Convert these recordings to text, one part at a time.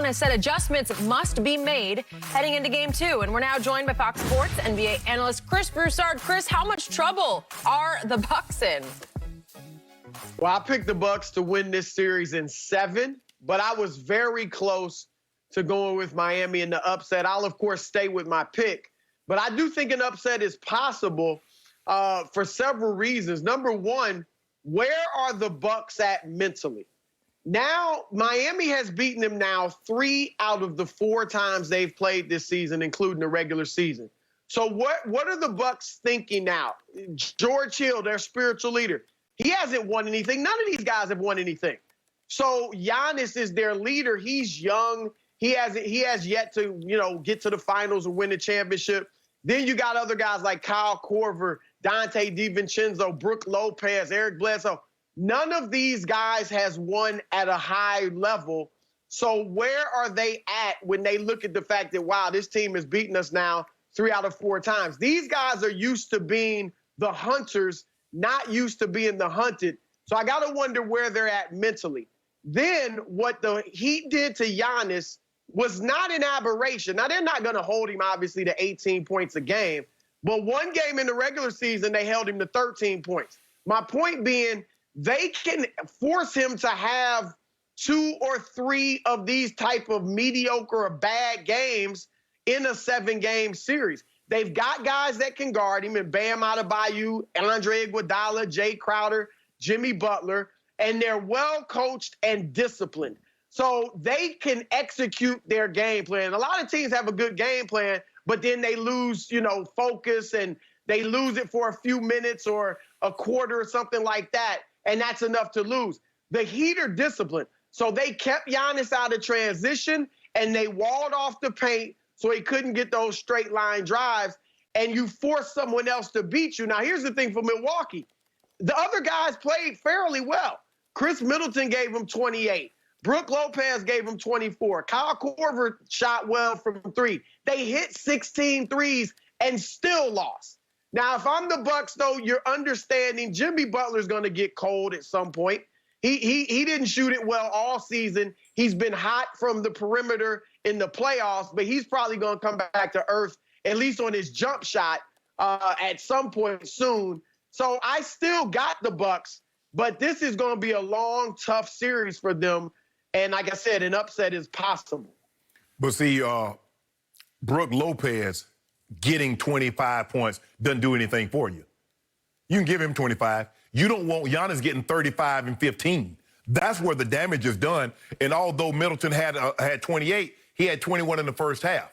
has said adjustments must be made heading into Game 2. And we're now joined by Fox Sports NBA analyst Chris Broussard. Chris, how much trouble are the Bucks in? Well, I picked the Bucks to win this series in 7, but I was very close to going with Miami in the upset. I'll, of course, stay with my pick. But I do think an upset is possible for several reasons. Number one, where are the Bucks at mentally? Now, Miami has beaten them now 3 out of the 4 times they've played this season, including the regular season. So what are the Bucks thinking now? George Hill, their spiritual leader, he hasn't won anything. None of these guys have won anything. So Giannis is their leader. He's young. He has yet to, get to the finals and win the championship. Then you got other guys like Kyle Korver, Dante DiVincenzo, Brook Lopez, Eric Bledsoe. None of these guys has won at a high level. So where are they at when they look at the fact that, wow, this team has beaten us now 3 out of 4 times? These guys are used to being the hunters, not used to being the hunted. So I got to wonder where they're at mentally. Then what the Heat did to Giannis was not an aberration. Now, they're not going to hold him, obviously, to 18 points a game. But one game in the regular season, they held him to 13 points. My point being, they can force him to have 2 or 3 of these type of mediocre or bad games in a 7-game series. They've got guys that can guard him, and Bam Adebayo, Andre Iguodala, Jay Crowder, Jimmy Butler, and they're well-coached and disciplined. So they can execute their game plan. A lot of teams have a good game plan, but then they lose, focus, and they lose it for a few minutes or a quarter or something like that, and that's enough to lose. The Heat are disciplined. So they kept Giannis out of transition, and they walled off the paint so he couldn't get those straight line drives, and you force someone else to beat you. Now, here's the thing for Milwaukee. The other guys played fairly well. Chris Middleton gave him 28. Brook Lopez gave him 24. Kyle Korver shot well from 3. They hit 16 threes and still lost. Now, if I'm the Bucks, though, you're understanding Jimmy Butler's going to get cold at some point. He didn't shoot it well all season. He's been hot from the perimeter in the playoffs, but he's probably going to come back to earth, at least on his jump shot, at some point soon. So I still got the Bucks, but this is going to be a long, tough series for them. And like I said, an upset is possible. But see, Brook Lopez getting 25 points doesn't do anything for you. You can give him 25. You don't want Giannis getting 35 and 15. That's where the damage is done. And although Middleton had 28, he had 21 in the first half.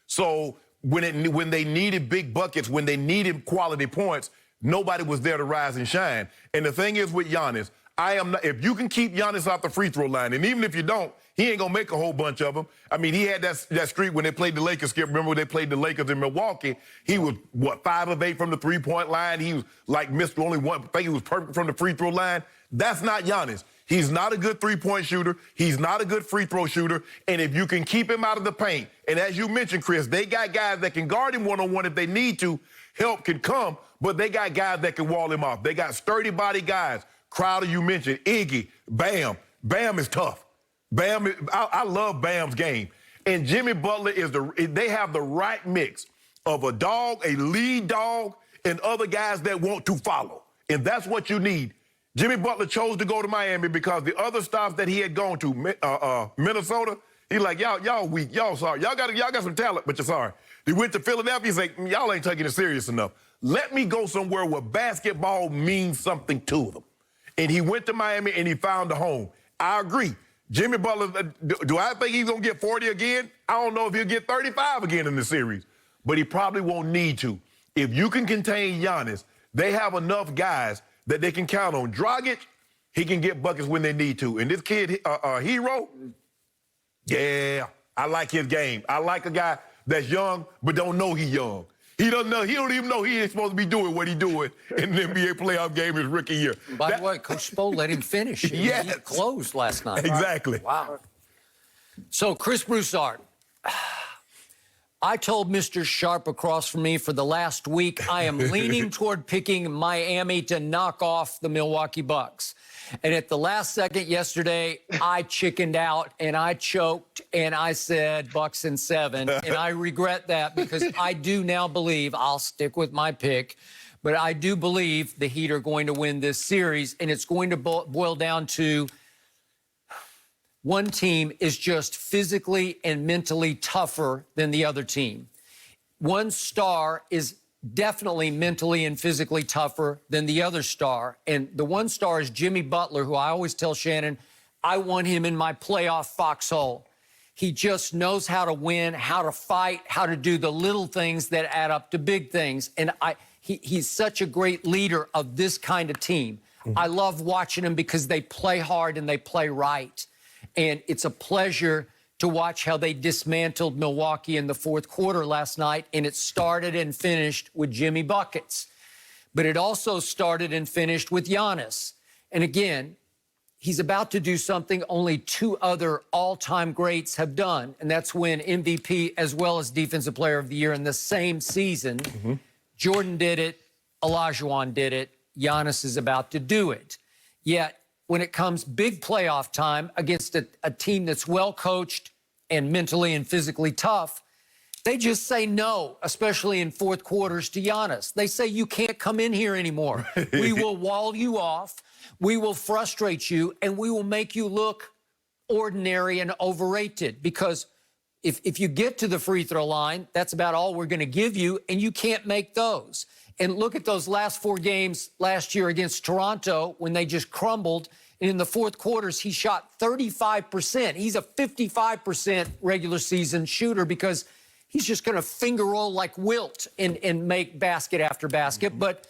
So when they needed big buckets, when they needed quality points, nobody was there to rise and shine. And the thing is with Giannis, if you can keep Giannis off the free throw line, and even if you don't, he ain't going to make a whole bunch of them. I mean, he had that streak when they played the Lakers. Skip, remember when they played the Lakers in Milwaukee? He was, 5 of 8 from the three-point line. He was like missed only one. I think he was perfect from the free throw line. That's not Giannis. He's not a good three-point shooter. He's not a good free throw shooter. And if you can keep him out of the paint, and as you mentioned, Chris, they got guys that can guard him one-on-one if they need to. Help can come, but they got guys that can wall him off. They got sturdy body guys. Crowder, you mentioned, Iggy, Bam. Bam is tough. Bam, I love Bam's game. And Jimmy Butler they have the right mix of a dog, a lead dog, and other guys that want to follow. And that's what you need. Jimmy Butler chose to go to Miami because the other stops that he had gone to, Minnesota, he's like, y'all weak, y'all sorry. Y'all got some talent, but you're sorry. He went to Philadelphia, he's like, y'all ain't taking it serious enough. Let me go somewhere where basketball means something to them. And he went to Miami, and he found a home. I agree. Jimmy Butler, do I think he's going to get 40 again? I don't know if he'll get 35 again in the series, but he probably won't need to. If you can contain Giannis, they have enough guys that they can count on. Dragic, he can get buckets when they need to. And this kid, Hero, yeah, I like his game. I like a guy that's young but don't know he's young. He doesn't know. He don't even know he ain't supposed to be doing what he's doing in the NBA playoff game his rookie year. By the way, Coach Spo let him finish. Yes. He closed last night. Exactly. Wow. So, Chris Broussard, I told Mr. Sharp across from me for the last week, I am leaning toward picking Miami to knock off the Milwaukee Bucks. And at the last second yesterday, I chickened out and I choked and I said Bucks in 7. And I regret that because I do now believe, I'll stick with my pick, but I do believe the Heat are going to win this series. And it's going to boil down to one team is just physically and mentally tougher than the other team. One star is definitely mentally and physically tougher than the other star. And the one star is Jimmy Butler, who I always tell Shannon, I want him in my playoff foxhole. He just knows how to win, how to fight, how to do the little things that add up to big things. And he's such a great leader of this kind of team. Mm-hmm. I love watching him because they play hard and they play right. And it's a pleasure to watch how they dismantled Milwaukee in the fourth quarter last night. And it started and finished with Jimmy Buckets. But it also started and finished with Giannis. And again, he's about to do something only 2 other all-time greats have done. And that's win MVP as well as Defensive Player of the Year in the same season. Mm-hmm. Jordan did it. Olajuwon did it. Giannis is about to do it. Yet, when it comes big playoff time against a team that's well-coached and mentally and physically tough, they just say no, especially in fourth quarters to Giannis. They say, you can't come in here anymore. We will wall you off. We will frustrate you, and we will make you look ordinary and overrated because if you get to the free throw line, that's about all we're going to give you, and you can't make those. And look at those last 4 games last year against Toronto when they just crumbled. And in the fourth quarters, he shot 35%. He's a 55% regular season shooter because he's just going to finger roll like Wilt and make basket after basket. Mm-hmm. But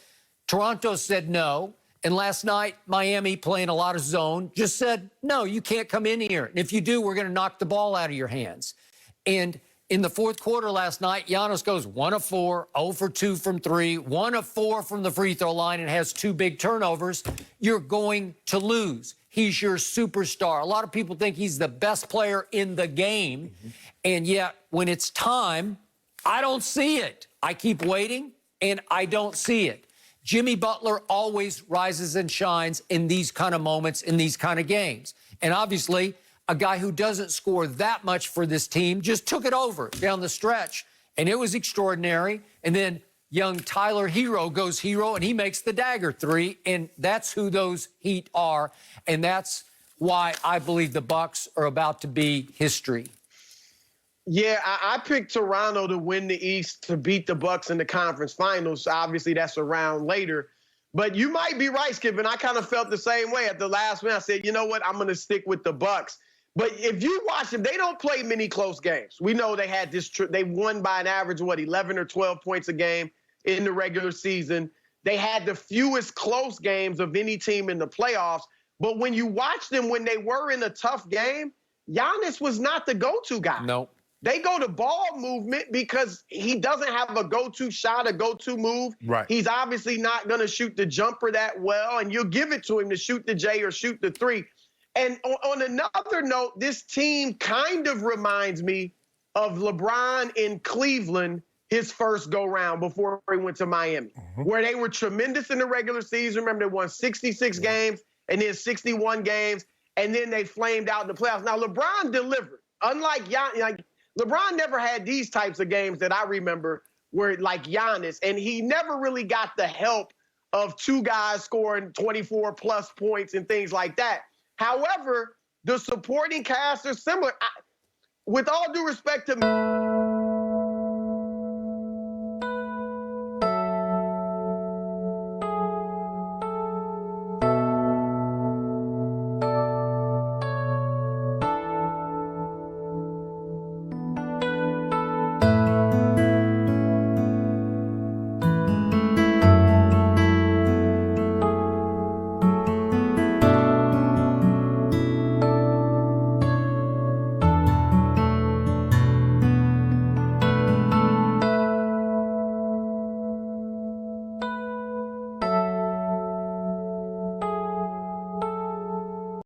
Toronto said no. And last night, Miami, playing a lot of zone, just said, no, you can't come in here. And if you do, we're going to knock the ball out of your hands. And in the fourth quarter last night, Giannis goes 1 of 4, 0 for 2 from 3, 1 of 4 from the free throw line and has 2 big turnovers. You're going to lose. He's your superstar. A lot of people think he's the best player in the game. Mm-hmm. And yet, when it's time, I don't see it. I keep waiting, and I don't see it. Jimmy Butler always rises and shines in these kind of moments, in these kind of games. And obviously, a guy who doesn't score that much for this team just took it over down the stretch, and it was extraordinary. And then young Tyler Hero goes hero, and he makes the dagger 3, and that's who those Heat are, and that's why I believe the Bucks are about to be history. Yeah, I picked Toronto to win the East to beat the Bucks in the conference finals. Obviously, that's a round later. But you might be right, Skip, and I kind of felt the same way at the last minute. I said, you know what, I'm going to stick with the Bucks. But if you watch them, they don't play many close games. We know they had this. They won by an average of 11 or 12 points a game in the regular season. They had the fewest close games of any team in the playoffs. But when you watch them, when they were in a tough game, Giannis was not the go-to guy. No. They go to ball movement because he doesn't have a go-to shot, a go-to move. Right. He's obviously not going to shoot the jumper that well, and you'll give it to him to shoot the J or shoot the 3. And on another note, this team kind of reminds me of LeBron in Cleveland, his first go-round before he went to Miami, where they were tremendous in the regular season. Remember, they won 66 games and then 61 games, and then they flamed out in the playoffs. Now, LeBron delivered. Unlike Giannis, LeBron never had these types of games that I remember where like Giannis, and he never really got the help of 2 guys scoring 24-plus points and things like that. However, the supporting cast are similar. With all due respect to